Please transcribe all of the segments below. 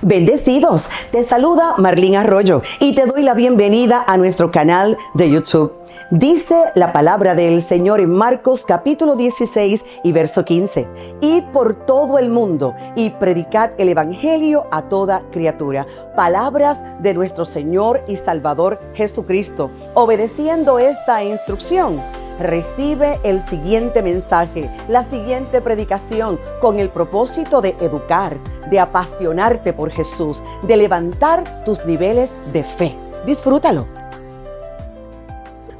Bendecidos, te saluda Marlene Arroyo y te doy la bienvenida a nuestro canal de YouTube. Dice la palabra del Señor en Marcos capítulo 16 y verso 15: Id por todo el mundo y predicad el evangelio a toda criatura. Palabras de nuestro Señor y Salvador Jesucristo. Obedeciendo esta instrucción, recibe el siguiente mensaje, la siguiente predicación, con el propósito de educar, de apasionarte por Jesús, de levantar tus niveles de fe. Disfrútalo.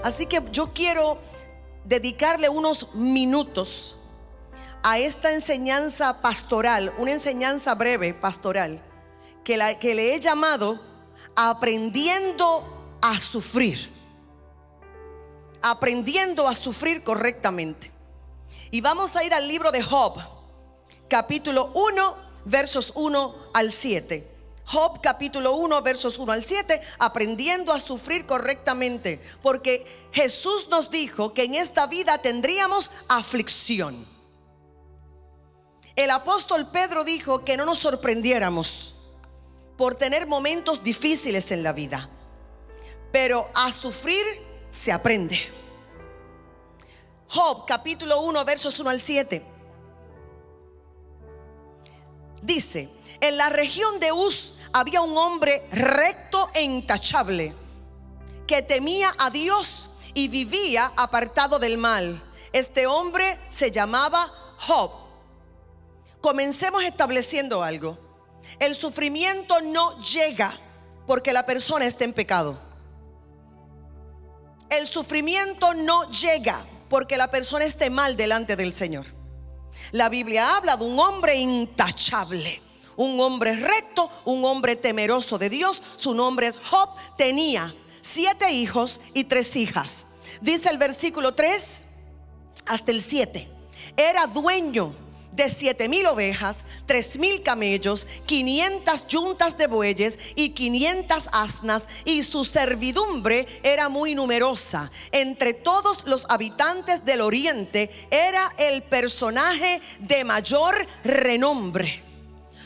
Así que yo quiero dedicarle unos minutos a esta enseñanza pastoral, una enseñanza breve pastoral, que le he llamado aprendiendo a sufrir. Aprendiendo a sufrir correctamente. Y vamos a ir al libro de Job, capítulo 1, versos 1 al 7. Job, capítulo 1, versos 1 al 7, aprendiendo a sufrir correctamente. Porque Jesús nos dijo que en esta vida tendríamos aflicción. El apóstol Pedro dijo que no nos sorprendiéramos por tener momentos difíciles en la vida, pero a sufrir se aprende. Job capítulo 1 versos 1 al 7 dice: en la región de Uz había un hombre recto e intachable, que temía a Dios y vivía apartado del mal. Este hombre se llamaba Job. Comencemos estableciendo algo. El sufrimiento no llega porque la persona esté en pecado. El sufrimiento no llega porque la persona esté mal delante del Señor. La Biblia habla de un hombre intachable, un hombre recto, un hombre temeroso de Dios. Su nombre es Job. Tenía 7 hijos y 3 hijas. Dice el versículo 3 hasta el 7: era dueño de 7,000 ovejas, 3,000 camellos, 500 yuntas de bueyes y 500 asnas, y su servidumbre era muy numerosa. Entre todos los habitantes del oriente era el personaje de mayor renombre.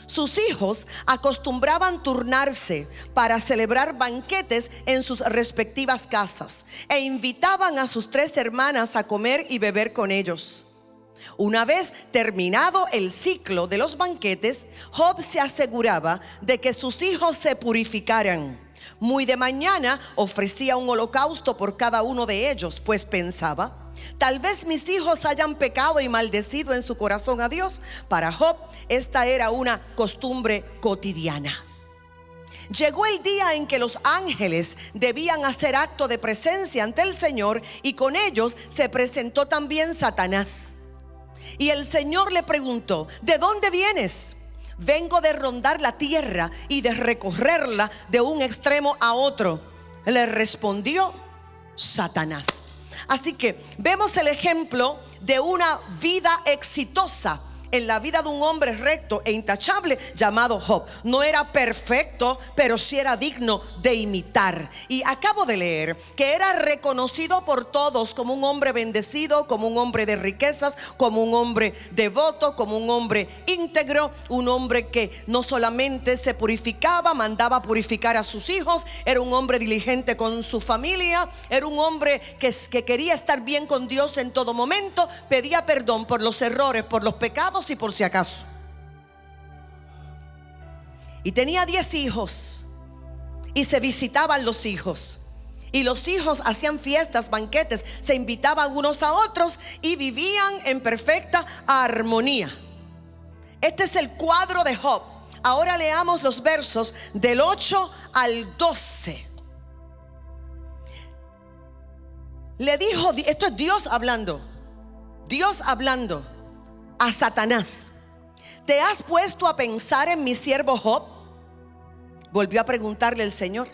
Sus hijos acostumbraban turnarse para celebrar banquetes en sus respectivas casas e invitaban a sus 3 hermanas a comer y beber con ellos. Una vez terminado el ciclo de los banquetes, Job se aseguraba de que sus hijos se purificaran. Muy de mañana ofrecía un holocausto por cada uno de ellos, pues pensaba: tal vez mis hijos hayan pecado y maldecido en su corazón a Dios. Para Job esta era una costumbre cotidiana. Llegó el día en que los ángeles debían hacer acto de presencia ante el Señor, y con ellos se presentó también Satanás. Y el Señor le preguntó: ¿de dónde vienes? Vengo de rondar la tierra y de recorrerla de un extremo a otro, le respondió Satanás. Así que vemos el ejemplo de una vida exitosa en la vida de un hombre recto e intachable llamado Job. No era perfecto, pero sí era digno de imitar. Y acabo de leer que era reconocido por todos como un hombre bendecido, como un hombre de riquezas, como un hombre devoto, como un hombre íntegro, un hombre que no solamente se purificaba, mandaba purificar a sus hijos, era un hombre diligente con su familia, era un hombre que quería estar bien con Dios en todo momento, pedía perdón por los errores, por los pecados y por si acaso. Y tenía 10 hijos, y se visitaban los hijos, y los hijos hacían fiestas, banquetes, se invitaban unos a otros y vivían en perfecta armonía. Este es el cuadro de Job. Ahora leamos los versos del 8 al 12. Le dijo, esto es Dios hablando a Satanás: ¿te has puesto a pensar en mi siervo Job? Volvió a preguntarle el Señor.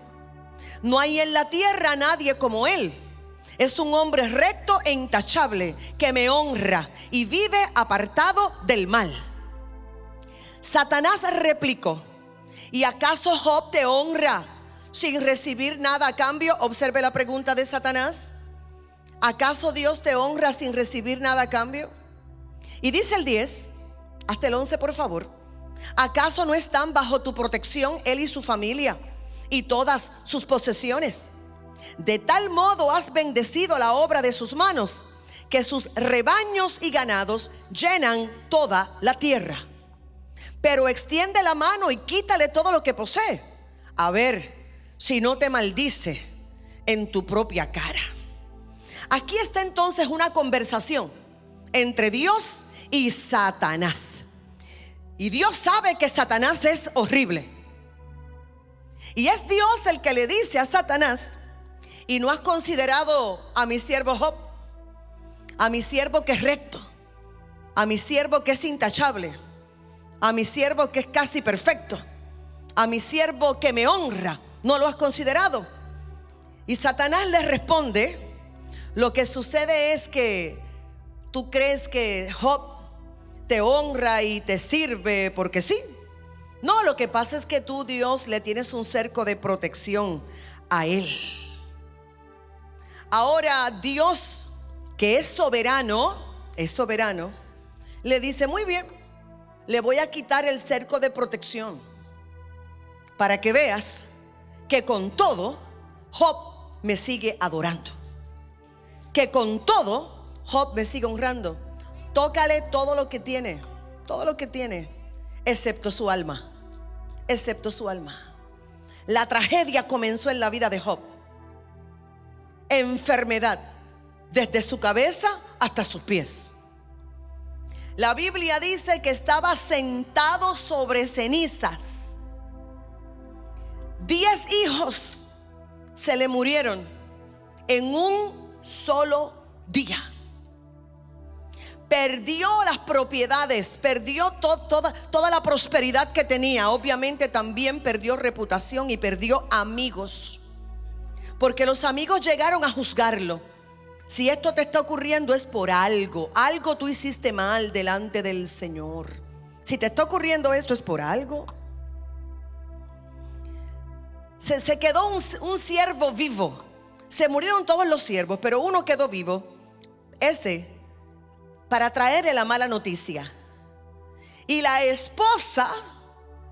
No hay en la tierra nadie como él. Es un hombre recto e intachable, que me honra y vive apartado del mal. Satanás replicó: ¿y acaso Job te honra sin recibir nada a cambio? Observe la pregunta de Satanás. ¿Acaso Dios te honra sin recibir nada a cambio? Y dice el 10 hasta el 11, por favor: ¿Acaso no están bajo tu protección él y su familia y todas sus posesiones? De tal modo has bendecido la obra de sus manos, que sus rebaños y ganados llenan toda la tierra. Pero extiende la mano y quítale todo lo que posee, a ver si no te maldice en tu propia cara. Aquí está entonces una conversación entre Dios y Satanás. Y Dios sabe que Satanás es horrible. Y es Dios el que le dice a Satanás: ¿y no has considerado a mi siervo Job? A mi siervo que es recto, a mi siervo que es intachable, a mi siervo que es casi perfecto, a mi siervo que me honra. ¿No lo has considerado? Y Satanás le responde: lo que sucede es que tú crees que Job te honra y te sirve porque sí. No, lo que pasa es que tú, Dios, le tienes un cerco de protección a él. Ahora Dios, que es soberano, le dice: muy bien, le voy a quitar el cerco de protección para que veas que con todo Job me sigue adorando, que con todo Job me sigue honrando. Tócale todo lo que tiene, excepto su alma, La tragedia comenzó en la vida de Job. Enfermedad desde su cabeza hasta sus pies. La Biblia dice que estaba sentado sobre cenizas. 10 hijos se le murieron en un solo día. Perdió las propiedades, perdió toda la prosperidad que tenía. Obviamente también perdió reputación y perdió amigos, porque los amigos llegaron a juzgarlo. Si esto te está ocurriendo es por algo tú hiciste mal delante del Señor. Si te está ocurriendo esto es por algo. Se quedó un siervo vivo. Se murieron todos los siervos, pero uno quedó vivo, ese, para traerle la mala noticia. Y la esposa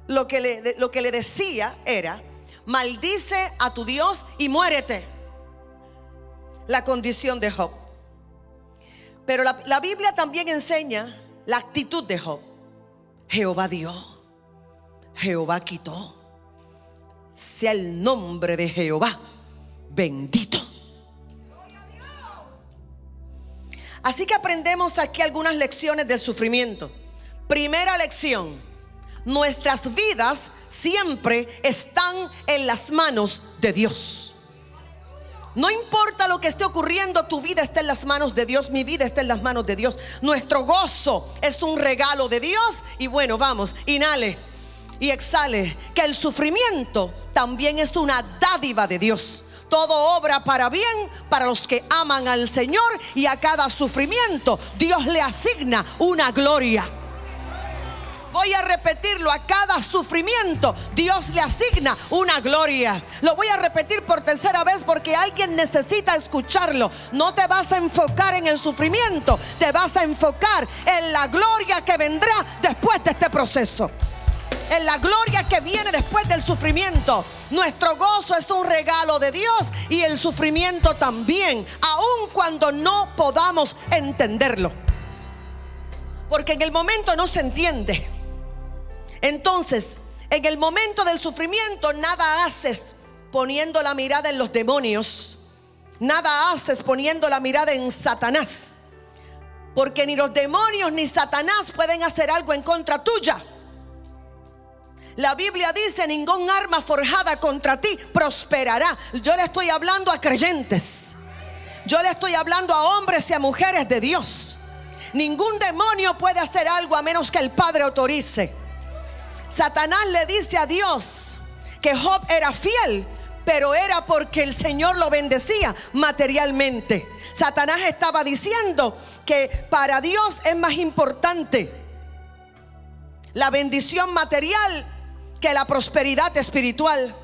lo que le decía era: maldice a tu Dios y muérete. La condición de Job. Pero la Biblia también enseña la actitud de Job. Jehová dio, Jehová quitó, sea el nombre de Jehová bendito. Así que aprendemos aquí algunas lecciones del sufrimiento. Primera lección: nuestras vidas siempre están en las manos de Dios. No importa lo que esté ocurriendo, tu vida está en las manos de Dios, mi vida está en las manos de Dios. Nuestro gozo es un regalo de Dios. Y bueno, vamos, inhale y exhale, que el sufrimiento también es una dádiva de Dios. Todo obra para bien para los que aman al Señor, y a cada sufrimiento Dios le asigna una gloria. Voy a repetirlo: a cada sufrimiento Dios le asigna una gloria. Lo voy a repetir por tercera vez porque alguien necesita escucharlo. No te vas a enfocar en el sufrimiento, te vas a enfocar en la gloria que vendrá después de este proceso, en la gloria que viene después del sufrimiento. Nuestro gozo es un regalo de Dios, y el sufrimiento también, aun cuando no podamos entenderlo, porque en el momento no se entiende. Entonces, en el momento del sufrimiento, nada haces poniendo la mirada en los demonios, nada haces poniendo la mirada en Satanás, porque ni los demonios ni Satanás pueden hacer algo en contra tuya. La Biblia dice: ningún arma forjada contra ti prosperará. Yo le estoy hablando a creyentes, yo le estoy hablando a hombres y a mujeres de Dios. Ningún demonio puede hacer algo a menos que el Padre autorice. Satanás le dice a Dios que Job era fiel, pero era porque el Señor lo bendecía materialmente. Satanás estaba diciendo que para Dios es más importante la bendición material que la prosperidad espiritual.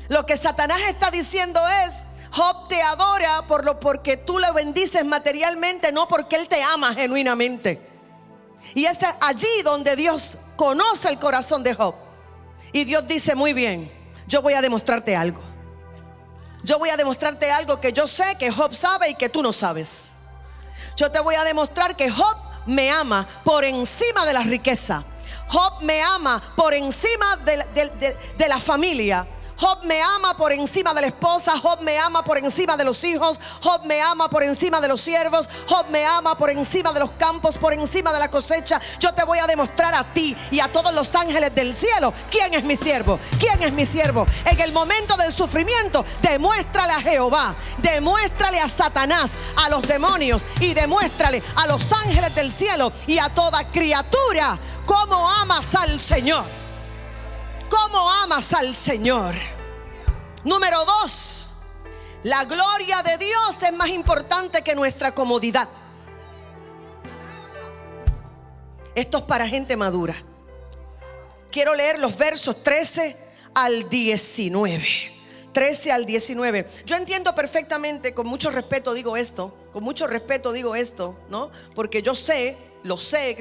Lo que Satanás está diciendo es: Job te adora porque tú lo bendices materialmente, no porque él te ama genuinamente. Y es allí donde Dios conoce el corazón de Job. Y Dios dice: muy bien, yo voy a demostrarte algo. Yo voy a demostrarte algo que yo sé que Job sabe y que tú no sabes. Yo te voy a demostrar que Job me ama por encima de la riqueza. Job me ama por encima de la familia. Job me ama por encima de la esposa. Job me ama por encima de los hijos. Job me ama por encima de los siervos. Job me ama por encima de los campos, por encima de la cosecha. Yo te voy a demostrar a ti y a todos los ángeles del cielo quién es mi siervo. ¿Quién es mi siervo? En el momento del sufrimiento, demuéstrale a Jehová, demuéstrale a Satanás, a los demonios, y demuéstrale a los ángeles del cielo y a toda criatura cómo amas al Señor. ¿Cómo amas al Señor? Número 2, la gloria de Dios es más importante que nuestra comodidad. Esto es para gente madura. Quiero leer los versos 13 al 19. 13 al 19. Yo entiendo perfectamente, con mucho respeto digo esto, ¿no? Porque yo sé, lo sé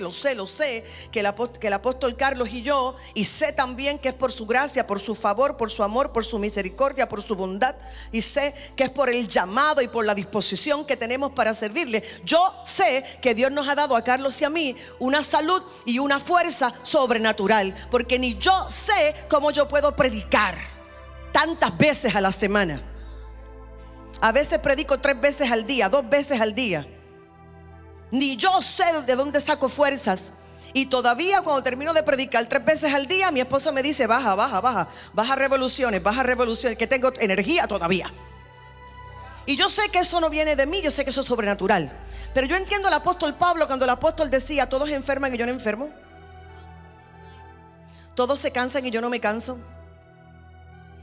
que el apóstol Carlos y yo, y sé también que es por su gracia, por su favor, por su amor, por su misericordia, por su bondad, y sé que es por el llamado y por la disposición que tenemos para servirle. Yo sé que Dios nos ha dado a Carlos y a mí una salud y una fuerza sobrenatural, porque ni yo sé cómo yo puedo predicar tantas veces a la semana. A veces predico 3 veces al día, 2 veces al día. Ni yo sé de dónde saco fuerzas. Y todavía cuando termino de predicar 3 veces al día, mi esposo me dice: baja revoluciones, que tengo energía todavía. Y yo sé que eso no viene de mí, yo sé que eso es sobrenatural. Pero yo entiendo al apóstol Pablo cuando el apóstol decía: todos enferman y yo no enfermo. Todos se cansan y yo no me canso.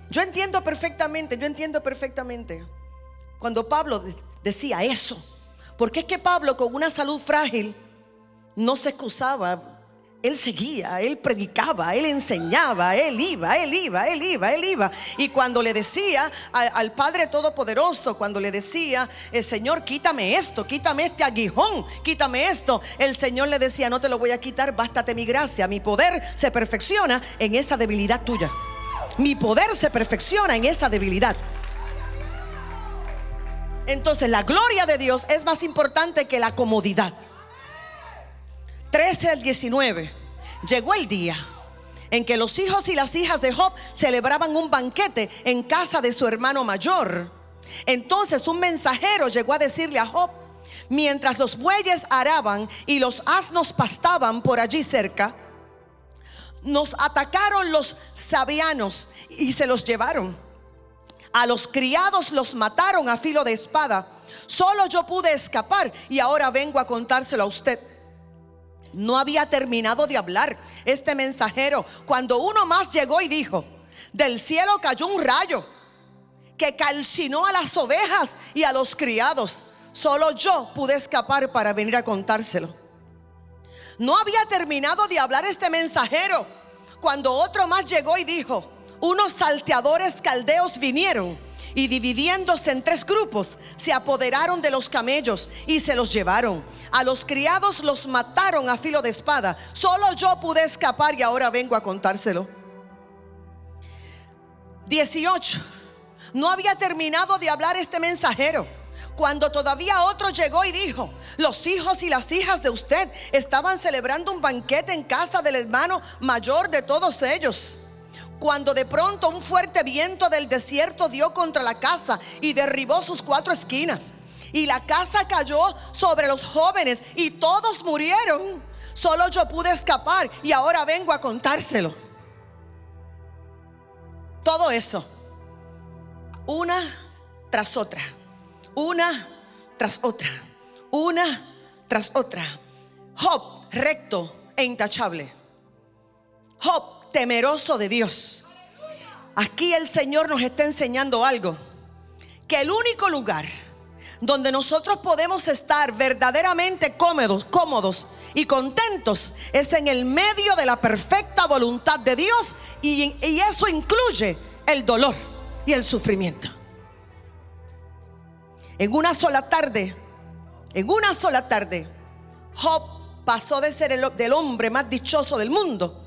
Yo entiendo perfectamente cuando Pablo decía eso. Porque es que Pablo, con una salud frágil, no se excusaba. Él seguía, él predicaba, él enseñaba, él iba. Y cuando le decía al Padre Todopoderoso, cuando le decía: Señor, quítame esto, quítame este aguijón, quítame esto, el Señor le decía: no te lo voy a quitar, bástate mi gracia. Mi poder se perfecciona en esa debilidad tuya. Mi poder se perfecciona en esa debilidad. Entonces la gloria de Dios es más importante que la comodidad. 13 al 19. Llegó el día en que los hijos y las hijas de Job celebraban un banquete en casa de su hermano mayor. Entonces un mensajero llegó a decirle a Job: mientras los bueyes araban y los asnos pastaban por allí cerca, nos atacaron los sabianos y se los llevaron. A los criados los mataron a filo de espada. Solo yo pude escapar y ahora vengo a contárselo a usted. No había terminado de hablar este mensajero cuando uno más llegó y dijo: del cielo cayó un rayo que calcinó a las ovejas y a los criados. Solo yo pude escapar para venir a contárselo. No había terminado de hablar este mensajero cuando otro más llegó y dijo: unos salteadores caldeos vinieron y, dividiéndose en 3 grupos, se apoderaron de los camellos y se los llevaron. A los criados los mataron a filo de espada. Solo yo pude escapar y ahora vengo a contárselo. 18. No había terminado de hablar este mensajero cuando todavía otro llegó y dijo: los hijos y las hijas de usted estaban celebrando un banquete en casa del hermano mayor de todos ellos, cuando de pronto un fuerte viento del desierto dio contra la casa y derribó sus 4 esquinas. Y la casa cayó sobre los jóvenes y todos murieron. Solo yo pude escapar y ahora vengo a contárselo. Todo eso, una tras otra, una tras otra, una tras otra. Job recto e intachable. Job temeroso de Dios. Aquí el Señor nos está enseñando algo: que el único lugar donde nosotros podemos estar verdaderamente cómodos y contentos es en el medio de la perfecta voluntad de Dios, y eso incluye el dolor y el sufrimiento. En una sola tarde, Job pasó de ser del hombre más dichoso del mundo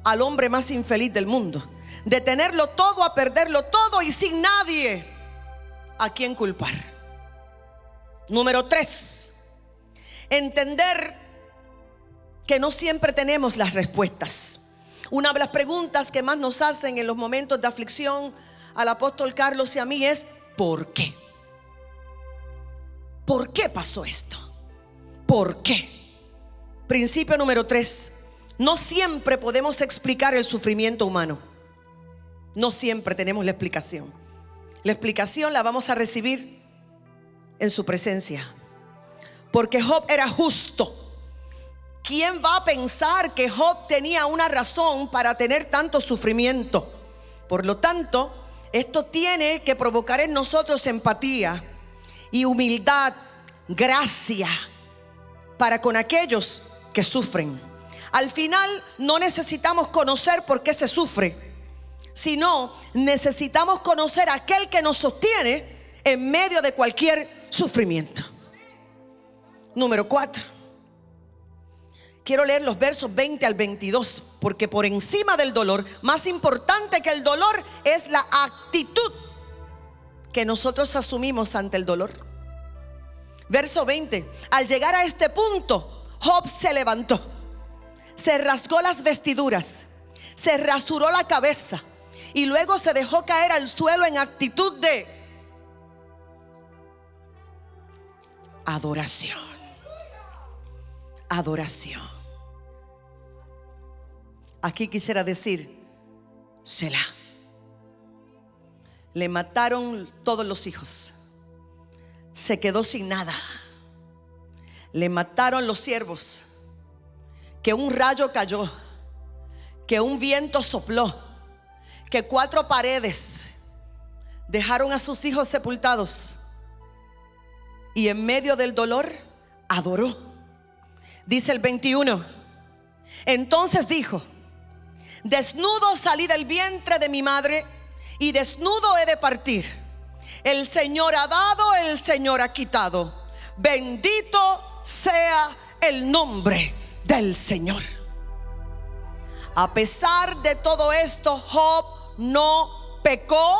al hombre más infeliz del mundo. De tenerlo todo a perderlo todo y sin nadie a quien culpar. Número 3, entender que no siempre tenemos las respuestas. Una de las preguntas que más nos hacen en los momentos de aflicción al apóstol Carlos y a mí es: ¿por qué? ¿Por qué pasó esto? ¿Por qué? Principio número 3. No siempre podemos explicar el sufrimiento humano. No siempre tenemos la explicación. La explicación la vamos a recibir en su presencia. Porque Job era justo. ¿Quién va a pensar que Job tenía una razón para tener tanto sufrimiento? Por lo tanto, esto tiene que provocar en nosotros empatía y humildad, gracia para con aquellos que sufren. Al final no necesitamos conocer por qué se sufre, sino necesitamos conocer a aquel que nos sostiene en medio de cualquier sufrimiento. Número 4. Quiero leer los versos 20 al 22, porque por encima del dolor, más importante que el dolor es la actitud que nosotros asumimos ante el dolor. Verso 20. Al llegar a este punto, Job se levantó, se rasgó las vestiduras, se rasuró la cabeza y luego se dejó caer al suelo en actitud de adoración. Adoración. Aquí quisiera decir Selah. Le mataron todos los hijos, se quedó sin nada. Le mataron los siervos, que un rayo cayó, que un viento sopló, que 4 paredes dejaron a sus hijos sepultados, y en medio del dolor adoró. Dice el 21: entonces dijo: desnudo salí del vientre de mi madre y desnudo he de partir. El Señor ha dado, el Señor ha quitado. Bendito sea el nombre del Señor. A pesar de todo esto, Job no pecó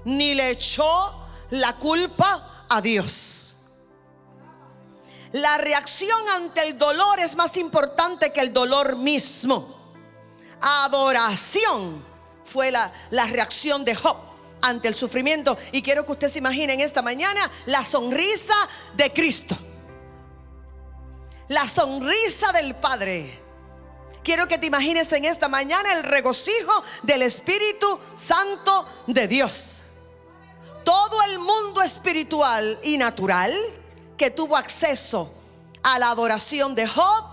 ni le echó la culpa a Dios. La reacción ante el dolor es más importante que el dolor mismo. Adoración fue la reacción de Job ante el sufrimiento. Y quiero que usted se imagine en esta mañana la sonrisa de Cristo, la sonrisa del Padre. Quiero que te imagines en esta mañana el regocijo del Espíritu Santo de Dios. Todo el mundo espiritual y natural que tuvo acceso a la adoración de Job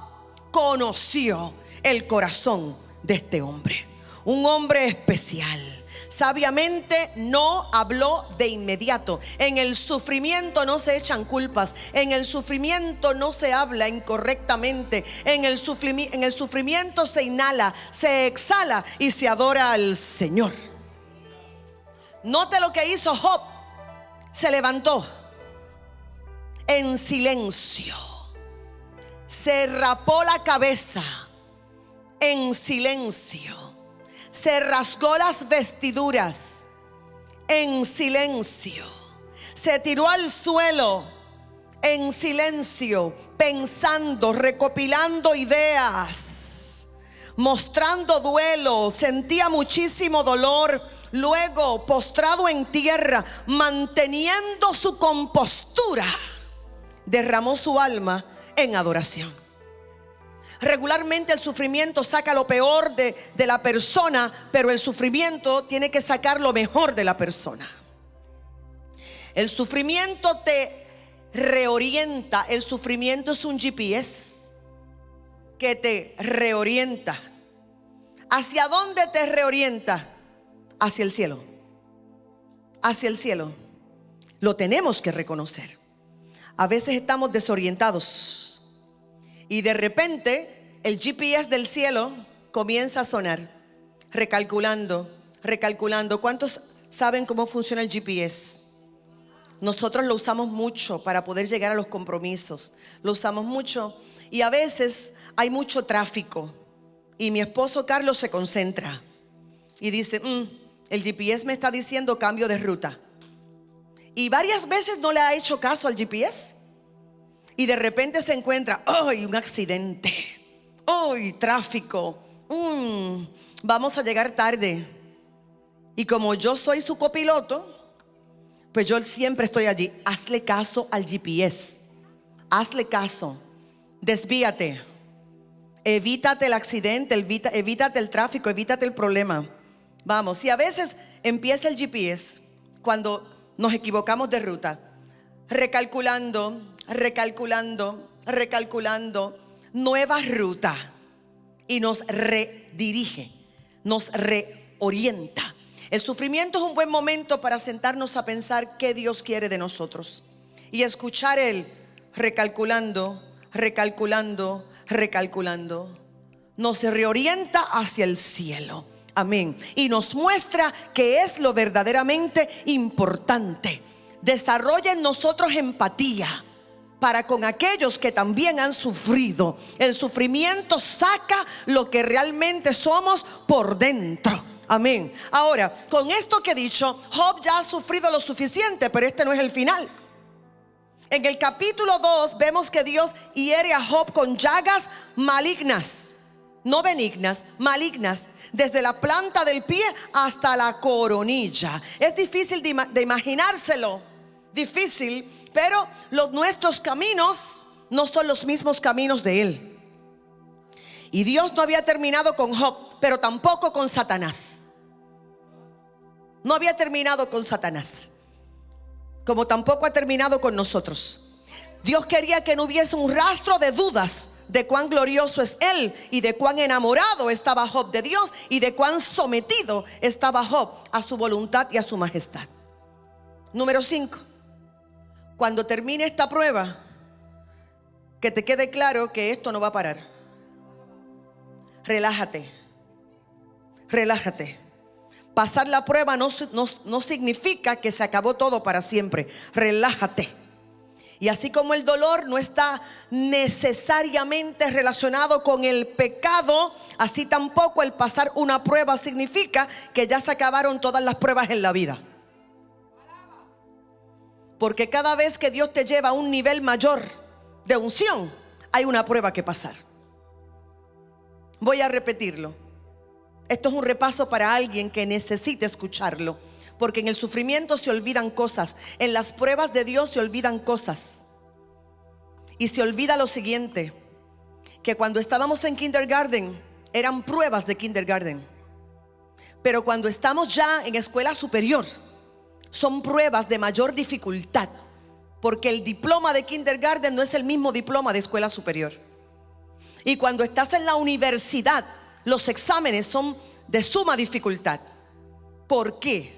conoció el corazón de este hombre, un hombre especial. Sabiamente no habló de inmediato. En el sufrimiento no se echan culpas, en el sufrimiento no se habla incorrectamente, en el sufrimiento se inhala, se exhala y se adora al Señor. Note lo que hizo Job. Se levantó en silencio, se rapó la cabeza en silencio, se rasgó las vestiduras en silencio, se tiró al suelo en silencio, pensando, recopilando ideas, mostrando duelo. Sentía muchísimo dolor. Luego, postrado en tierra, manteniendo su compostura, derramó su alma en adoración. Regularmente el sufrimiento saca lo peor de la persona, pero el sufrimiento tiene que sacar lo mejor de la persona. El sufrimiento te reorienta. El sufrimiento es un GPS que te reorienta. ¿Hacia dónde te reorienta? Hacia el cielo. Hacia el cielo. Lo tenemos que reconocer. A veces estamos desorientados y de repente el GPS del cielo comienza a sonar, recalculando. ¿Cuántos saben cómo funciona el GPS? Nosotros lo usamos mucho para poder llegar a los compromisos. Lo usamos mucho Y a veces hay mucho tráfico y mi esposo Carlos se concentra y dice, el GPS me está diciendo cambio de ruta. Y varias veces no le ha hecho caso al GPS. Y de repente se encuentra, ¡ay, un accidente! ¡Ay, tráfico! Vamos a llegar tarde. Y como yo soy su copiloto, pues yo siempre estoy allí. Hazle caso al GPS. Hazle caso. Desvíate. Evítate el accidente, evítate el tráfico, evítate el problema. Vamos, y a veces empieza el GPS cuando nos equivocamos de ruta, recalculando, nueva ruta, y nos redirige, nos reorienta. El sufrimiento es un buen momento para sentarnos a pensar qué Dios quiere de nosotros y escuchar el recalculando. Nos reorienta hacia el cielo. Amén. Y nos muestra qué es lo verdaderamente importante. Desarrolla en nosotros empatía para con aquellos que también han sufrido. El sufrimiento saca lo que realmente somos por dentro. Amén. Ahora, con esto que he dicho, Job ya ha sufrido lo suficiente, pero este no es el final. En el capítulo 2 vemos que Dios hiere a Job con llagas malignas, no benignas, malignas, desde la planta del pie hasta la coronilla. Es difícil de imaginárselo, difícil, pero nuestros caminos no son los mismos caminos de Él. Y Dios no había terminado con Job, pero tampoco con Satanás. No había terminado con Satanás, como tampoco ha terminado con nosotros. Dios quería que no hubiese un rastro de dudas de cuán glorioso es Él y de cuán enamorado estaba Job de Dios y de cuán sometido estaba Job a su voluntad y a su majestad. Número 5. Cuando termine esta prueba, que te quede claro que esto no va a parar. Relájate. Pasar la prueba no significa que se acabó todo para siempre. Relájate. Y así como el dolor no está necesariamente relacionado con el pecado, así tampoco el pasar una prueba significa que ya se acabaron todas las pruebas en la vida. Porque cada vez que Dios te lleva a un nivel mayor de unción, hay una prueba que pasar. Voy a repetirlo. Esto es un repaso para alguien que necesite escucharlo, porque en el sufrimiento se olvidan cosas, en las pruebas de Dios se olvidan cosas. Y se olvida lo siguiente, que cuando estábamos en kindergarten eran pruebas de kindergarten, pero cuando estamos ya en escuela superior son pruebas de mayor dificultad, porque el diploma de kindergarten no es el mismo diploma de escuela superior. Y cuando estás en la universidad, los exámenes son de suma dificultad. ¿Por qué?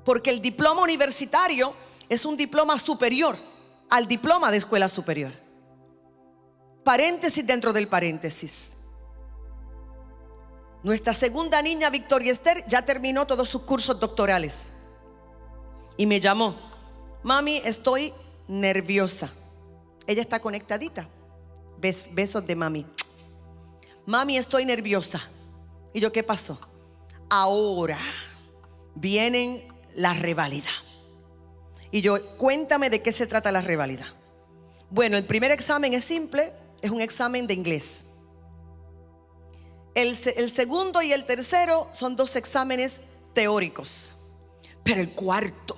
Porque el diploma universitario es un diploma superior al diploma de escuela superior. Paréntesis dentro del paréntesis. Nuestra segunda niña, Victoria Esther, ya terminó todos sus cursos doctorales y me llamó: mami, estoy nerviosa. Ella está conectadita. Besos de mami. Mami, estoy nerviosa. Y yo, ¿qué pasó? Ahora vienen la reválida. Y yo, cuéntame de qué se trata la reválida. Bueno, el primer examen es simple, es un examen de inglés. El segundo y el tercero son 2 exámenes teóricos. Pero el cuarto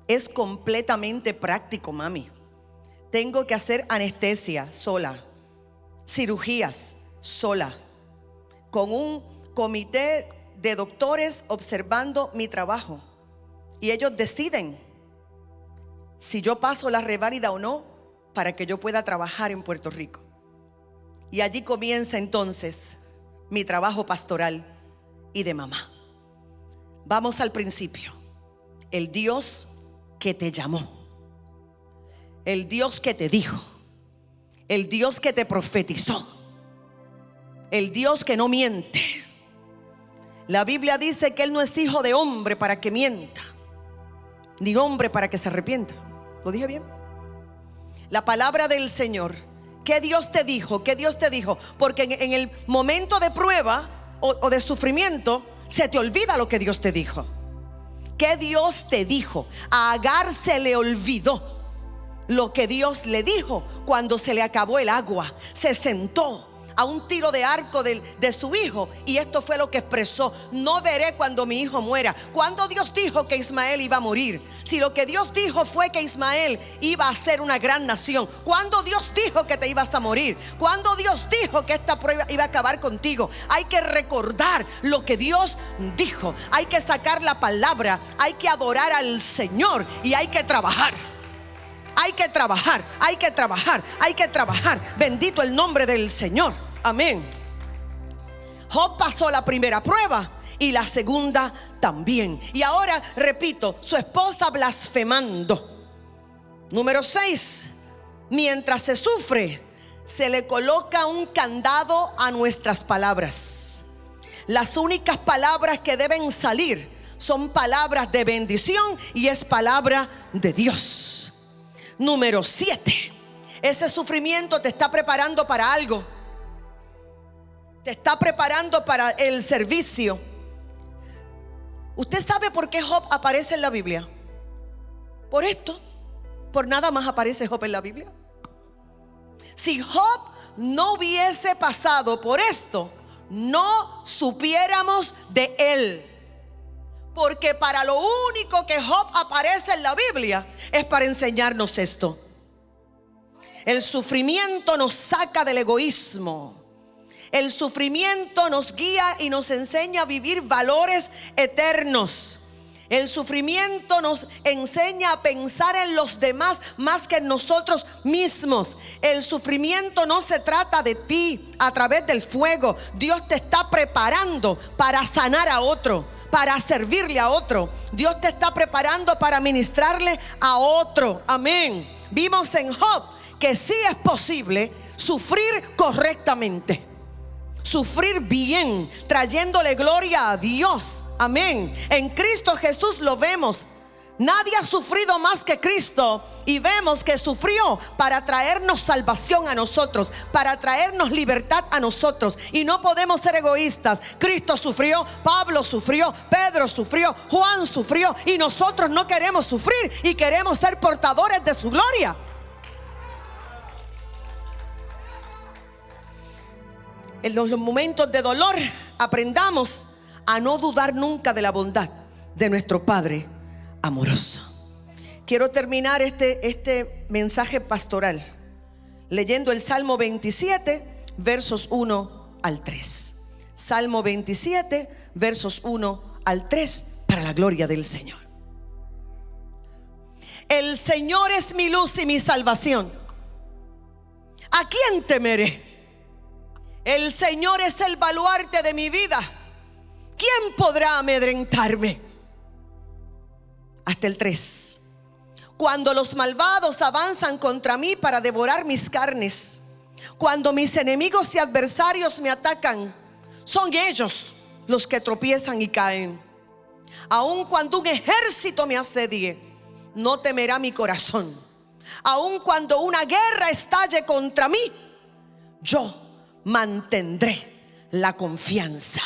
es completamente práctico, mami. Tengo que hacer anestesia sola, cirugías sola, con un comité de doctores observando mi trabajo. Y ellos deciden si yo paso la reválida o no para que yo pueda trabajar en Puerto Rico. Y allí comienza entonces mi trabajo pastoral y de mamá. Vamos al principio. El Dios que te llamó, el Dios que te dijo, el Dios que te profetizó, el Dios que no miente. La Biblia dice que Él no es hijo de hombre para que mienta, ni hombre para que se arrepienta. ¿Lo dije bien? La palabra del Señor ¿Qué Dios te dijo? ¿Qué Dios te dijo? Porque en el momento de prueba o de sufrimiento se te olvida lo que Dios te dijo. ¿Qué Dios te dijo? A Agar se le olvidó lo que Dios le dijo cuando se le acabó el agua. Se sentó a un tiro de arco de su hijo, y esto fue lo que expresó: no veré cuando mi hijo muera. Cuando Dios dijo que Ismael iba a morir, si lo que Dios dijo fue que Ismael iba a ser una gran nación, cuando Dios dijo que te ibas a morir, cuando Dios dijo que esta prueba iba a acabar contigo, hay que recordar lo que Dios dijo, hay que sacar la palabra, hay que adorar al Señor y hay que trabajar. Hay que trabajar, hay que trabajar, hay que trabajar. Bendito el nombre del Señor. Amén. Job pasó la primera prueba y la segunda también. Y ahora repito, su esposa blasfemando. Número 6. Mientras se sufre, se le coloca un candado a nuestras palabras. Las únicas palabras que deben salir son palabras de bendición y es palabra de Dios. Número 7. Ese sufrimiento te está preparando para algo. Te está preparando para el servicio. ¿Usted sabe por qué Job aparece en la Biblia? Por esto. Por nada más aparece Job en la Biblia. Si Job no hubiese pasado por esto, no supiéramos de él. Porque para lo único que Job aparece en la Biblia es para enseñarnos esto. El sufrimiento nos saca del egoísmo. El sufrimiento nos guía y nos enseña a vivir valores eternos. El sufrimiento nos enseña a pensar en los demás más que en nosotros mismos. El sufrimiento no se trata de ti a través del fuego. Dios te está preparando para sanar a otro, para servirle a otro. Dios te está preparando para ministrarle a otro. Amén. Vimos en Job que sí es posible sufrir correctamente, sufrir bien, trayéndole gloria a Dios. Amén. En Cristo Jesús lo vemos. Nadie ha sufrido más que Cristo, y vemos que sufrió para traernos salvación a nosotros, para traernos libertad a nosotros. Y no podemos ser egoístas. Cristo sufrió, Pablo sufrió, Pedro sufrió, Juan sufrió, y nosotros no queremos sufrir y queremos ser portadores de su gloria. En los momentos de dolor aprendamos a no dudar nunca de la bondad de nuestro Padre amoroso. Quiero terminar este mensaje pastoral leyendo el Salmo 27, versos 1 al 3. Salmo 27, versos 1 al 3, para la gloria del Señor. El Señor es mi luz y mi salvación. ¿A quién temeré? El Señor es el baluarte de mi vida. ¿Quién podrá amedrentarme? Hasta el 3. Cuando los malvados avanzan contra mí para devorar mis carnes, cuando mis enemigos y adversarios me atacan, son ellos los que tropiezan y caen. Aun cuando un ejército me asedie, no temerá mi corazón. Aun cuando una guerra estalle contra mí, yo mantendré la confianza.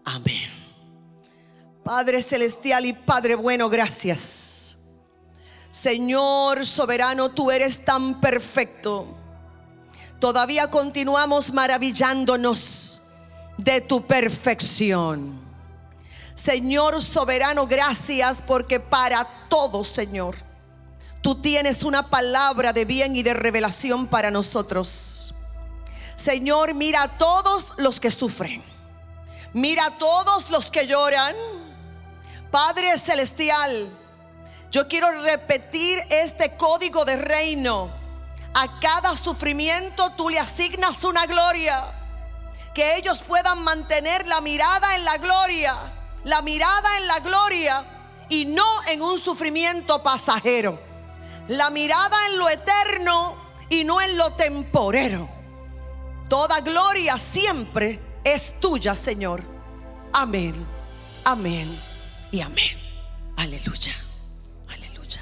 Amén. Padre celestial y Padre bueno, gracias. Señor soberano, tú eres tan perfecto. Todavía continuamos maravillándonos de tu perfección. Señor soberano, gracias porque para todo, Señor, tú tienes una palabra de bien y de revelación para nosotros. Señor, mira a todos los que sufren, mira a todos los que lloran. Padre celestial, yo quiero repetir este código de reino. A cada sufrimiento tú le asignas una gloria, que ellos puedan mantener la mirada en la gloria, la mirada en la gloria, y no en un sufrimiento pasajero, la mirada en lo eterno y no en lo temporero. Toda gloria siempre es tuya, Señor. Amén, amén y amén. Aleluya, aleluya.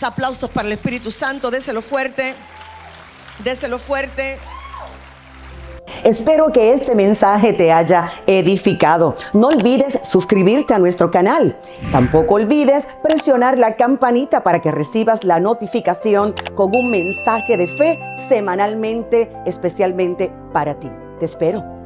Aplausos para el Espíritu Santo, déselo fuerte. Déselo fuerte. Espero que este mensaje te haya edificado. No olvides suscribirte a nuestro canal. Tampoco olvides presionar la campanita para que recibas la notificación con un mensaje de fe semanalmente, especialmente para ti. Te espero.